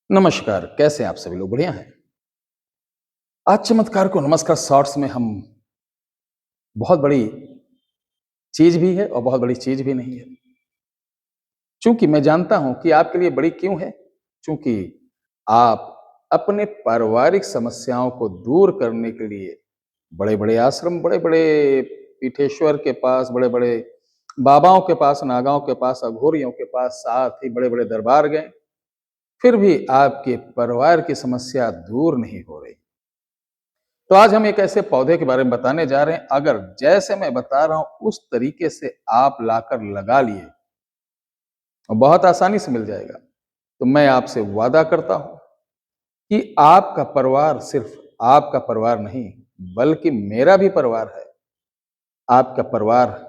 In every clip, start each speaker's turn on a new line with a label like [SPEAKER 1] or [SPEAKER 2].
[SPEAKER 1] नमस्कार, कैसे हैं आप सभी लोग? बढ़िया हैं? आज चमत्कार को नमस्कार शॉर्ट्स में हम बहुत बड़ी चीज़ भी है और बहुत बड़ी चीज़ भी नहीं है। चूँकि मैं जानता हूँ कि आपके लिए बड़ी क्यों है? चूँकि आप अपने पारिवारिक समस्याओं को दूर करने के लिए बड़े-बड़े आश्रम, बड़े-बड़े पीठेश्वर के पास, बड़े-बड़े बाबाओं के पास, नागाओं के पास, अघोरियों के पास, साथ ही बड़े-बड़े दरबार गए, फिर भी आपके परिवार की समस्या दूर नहीं हो रही। तो आज हम एक ऐसे पौधे के बारे में बताने जा रहे हैं, अगर जैसे मैं बता रहा हूं उस तरीके से आप लाकर लगा लिए और बहुत आसानी से मिल जाएगा, तो मैं आपसे वादा करता हूं कि आपका परिवार सिर्फ आपका परिवार नहीं, बल्कि मेरा भी परिवार है। आपका परिवार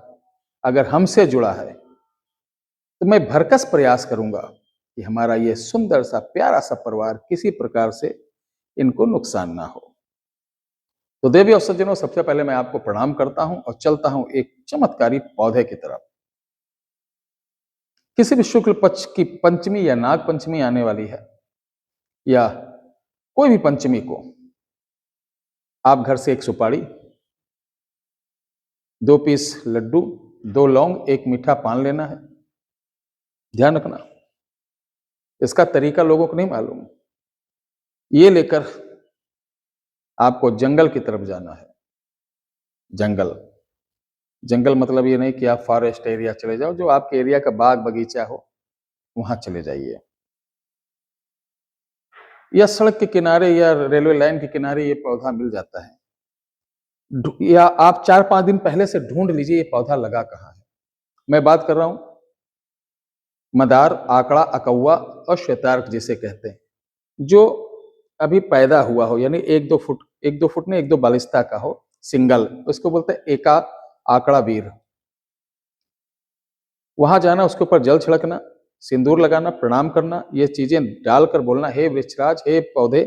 [SPEAKER 1] अगर हमसे जुड़ा है, तो मैं भरकस प्रयास करूंगा कि हमारा ये सुंदर सा प्यारा सा परिवार किसी प्रकार से इनको नुकसान ना हो। तो देवी और सज्जनों, सबसे पहले मैं आपको प्रणाम करता हूं और चलता हूं एक चमत्कारी पौधे की तरफ। किसी भी शुक्ल पक्ष की पंचमी या नाग पंचमी आने वाली है, या कोई भी पंचमी को आप घर से एक सुपारी, 2 पीस लड्डू, 2 लौंग, एक मीठा पान लेना है। ध्यान रखना, इसका तरीका लोगों को नहीं मालूम। ये लेकर आपको जंगल की तरफ जाना है। जंगल, जंगल मतलब ये नहीं कि आप फॉरेस्ट एरिया चले जाओ, जो आपके एरिया का बाग बगीचा हो वहां चले जाइए, या सड़क के किनारे या रेलवे लाइन के किनारे ये पौधा मिल जाता है। या आप 4-5 दिन पहले से ढूंढ लीजिए ये पौधा लगा कहाँ है। मैं बात कर रहा हूं मदार, आकड़ा, अकौवा और श्वेतार्क जिसे कहते हैं, जो अभी पैदा हुआ हो, यानी 1-2 फुट, 1-2 फुट नहीं, 1-2 बालिस्ता का हो, सिंगल, उसको बोलते हैं एका आकड़ा वीर। वहां जाना, उसके ऊपर जल छिड़कना, सिंदूर लगाना, प्रणाम करना, ये चीजें डालकर बोलना, हे वृक्षराज, हे पौधे,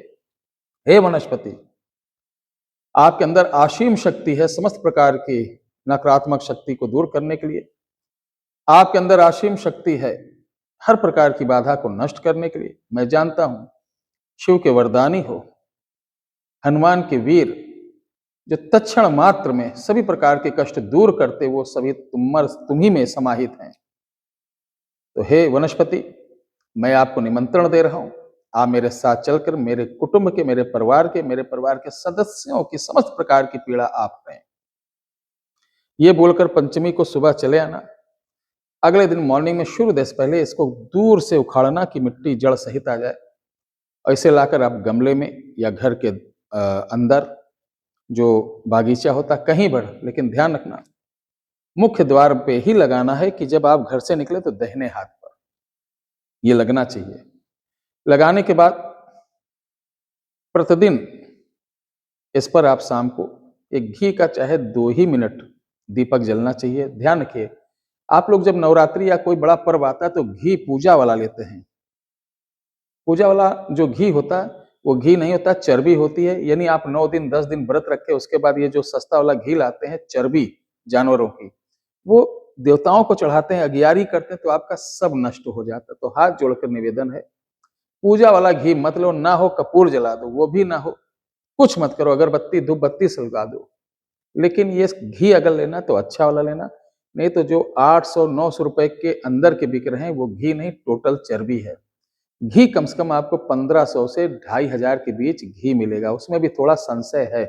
[SPEAKER 1] हे वनस्पति, आपके अंदर असीम शक्ति है समस्त प्रकार की नकारात्मक शक्ति को दूर करने के लिए। आपके अंदर असीम शक्ति है हर प्रकार की बाधा को नष्ट करने के लिए। मैं जानता हूं शिव के वरदानी हो, हनुमान के वीर, जो तत्क्षण मात्र में सभी प्रकार के कष्ट दूर करते, वो सभी तुम्ही में समाहित हैं। तो हे वनस्पति, मैं आपको निमंत्रण दे रहा हूं, आप मेरे साथ चलकर मेरे कुटुंब के, मेरे परिवार के सदस्यों की समस्त प्रकार की पीड़ा आप लें। ये बोलकर पंचमी को सुबह चले आना। अगले दिन मॉर्निंग में सूर्योदय से पहले इसको दूर से उखाड़ना कि मिट्टी जड़ सहित आ जाए, और इसे लाकर आप गमले में या घर के अंदर जो बागीचा होता कहीं बढ़, लेकिन ध्यान रखना मुख्य द्वार पे ही लगाना है कि जब आप घर से निकले तो दाहिने हाथ पर ये लगना चाहिए। लगाने के बाद प्रतिदिन इस पर आप शाम को एक घी का चाहे 2 ही मिनट दीपक जलना चाहिए। ध्यान रखिए, आप लोग जब नवरात्रि या कोई बड़ा पर्व आता है तो घी पूजा वाला लेते हैं। पूजा वाला जो घी होता है वो घी नहीं होता, चर्बी होती है। यानी आप 9 दिन 10 दिन व्रत रखे, उसके बाद ये जो सस्ता वाला घी लाते हैं, चर्बी जानवरों की, वो देवताओं को चढ़ाते हैं, अगियारी करते हैं, तो आपका सब नष्ट हो जाता है। तो हाथ जोड़कर निवेदन है, पूजा वाला घी मत लो, ना हो कपूर जला दो, वो भी ना हो, कुछ मत करो, अगरबत्ती धूप बत्ती सलगा दो। लेकिन ये घी अगर लेना तो अच्छा वाला लेना, नहीं तो जो 800-900 रुपए के अंदर के बिक रहे हैं वो घी नहीं, टोटल चर्बी है। घी कम से कम आपको 1500 से 2500 के बीच घी मिलेगा, उसमें भी थोड़ा संशय है।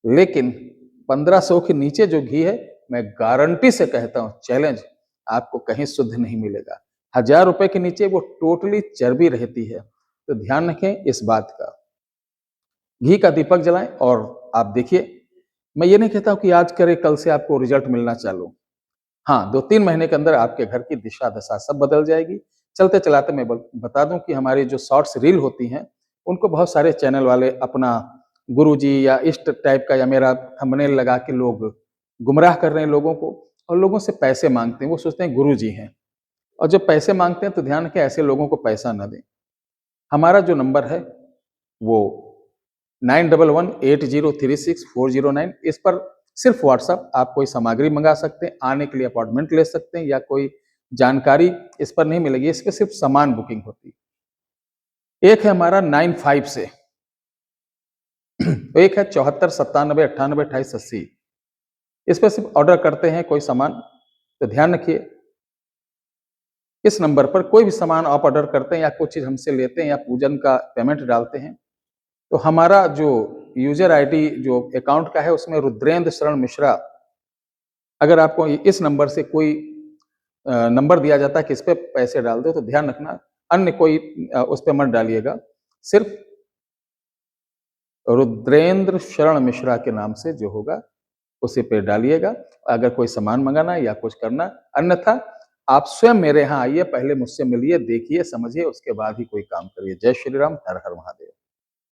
[SPEAKER 1] लेकिन 1500 के नीचे जो घी है, मैं गारंटी से कहता हूं, चैलेंज, आपको कहीं शुद्ध नहीं मिलेगा। 1000 रुपए के नीचे वो टोटली चर्बी रहती है। तो ध्यान रखें इस बात का। घी का दीपक जलाएं और आप देखिए, मैं ये नहीं कहता हूं कि आज करें कल से आपको रिजल्ट मिलना चालू। हाँ, 2-3 महीने के अंदर आपके घर की दिशा दशा सब बदल जाएगी। चलते चलाते मैं बता दूं कि हमारी जो शॉर्ट्स रील होती हैं, उनको बहुत सारे चैनल वाले अपना गुरुजी या इस टाइप का या मेरा थंबनेल लगा के लोग गुमराह कर रहे हैं लोगों को, और लोगों से पैसे मांगते हैं। वो सोचते हैं गुरुजी हैं, और जब पैसे मांगते हैं तो ध्यान रखें ऐसे लोगों को पैसा ना दें। हमारा जो नंबर है वो 9118036409, इस पर सिर्फ व्हाट्सएप, आप कोई सामग्री मंगा सकते हैं, आने के लिए अपॉइंटमेंट ले सकते हैं, या कोई जानकारी इस पर नहीं मिलेगी, इस पर सिर्फ सामान बुकिंग होती है। एक है हमारा 95 से, तो एक है 74 97 98 28 80। इस पर सिर्फ ऑर्डर करते हैं कोई सामान, तो ध्यान रखिए इस नंबर पर कोई भी सामान आप ऑर्डर करते हैं या कुछ चीज हमसे लेते हैं या पूजन का पेमेंट डालते हैं, तो हमारा जो यूजर आईडी जो अकाउंट का है उसमें रुद्रेंद्र शरण मिश्रा, अगर आपको इस नंबर से कोई नंबर दिया जाता है कि इस पे पैसे डाल दो, तो ध्यान रखना अन्य कोई उस पे मत डालिएगा, सिर्फ रुद्रेंद्र शरण मिश्रा के नाम से जो होगा उसी पे डालिएगा। अगर कोई सामान मंगाना है या कुछ करना, अन्यथा आप स्वयं मेरे यहाँ आइए, पहले मुझसे मिलिए, देखिए, समझिए, उसके बाद ही कोई काम करिए। जय श्री राम, हर हर महादेव।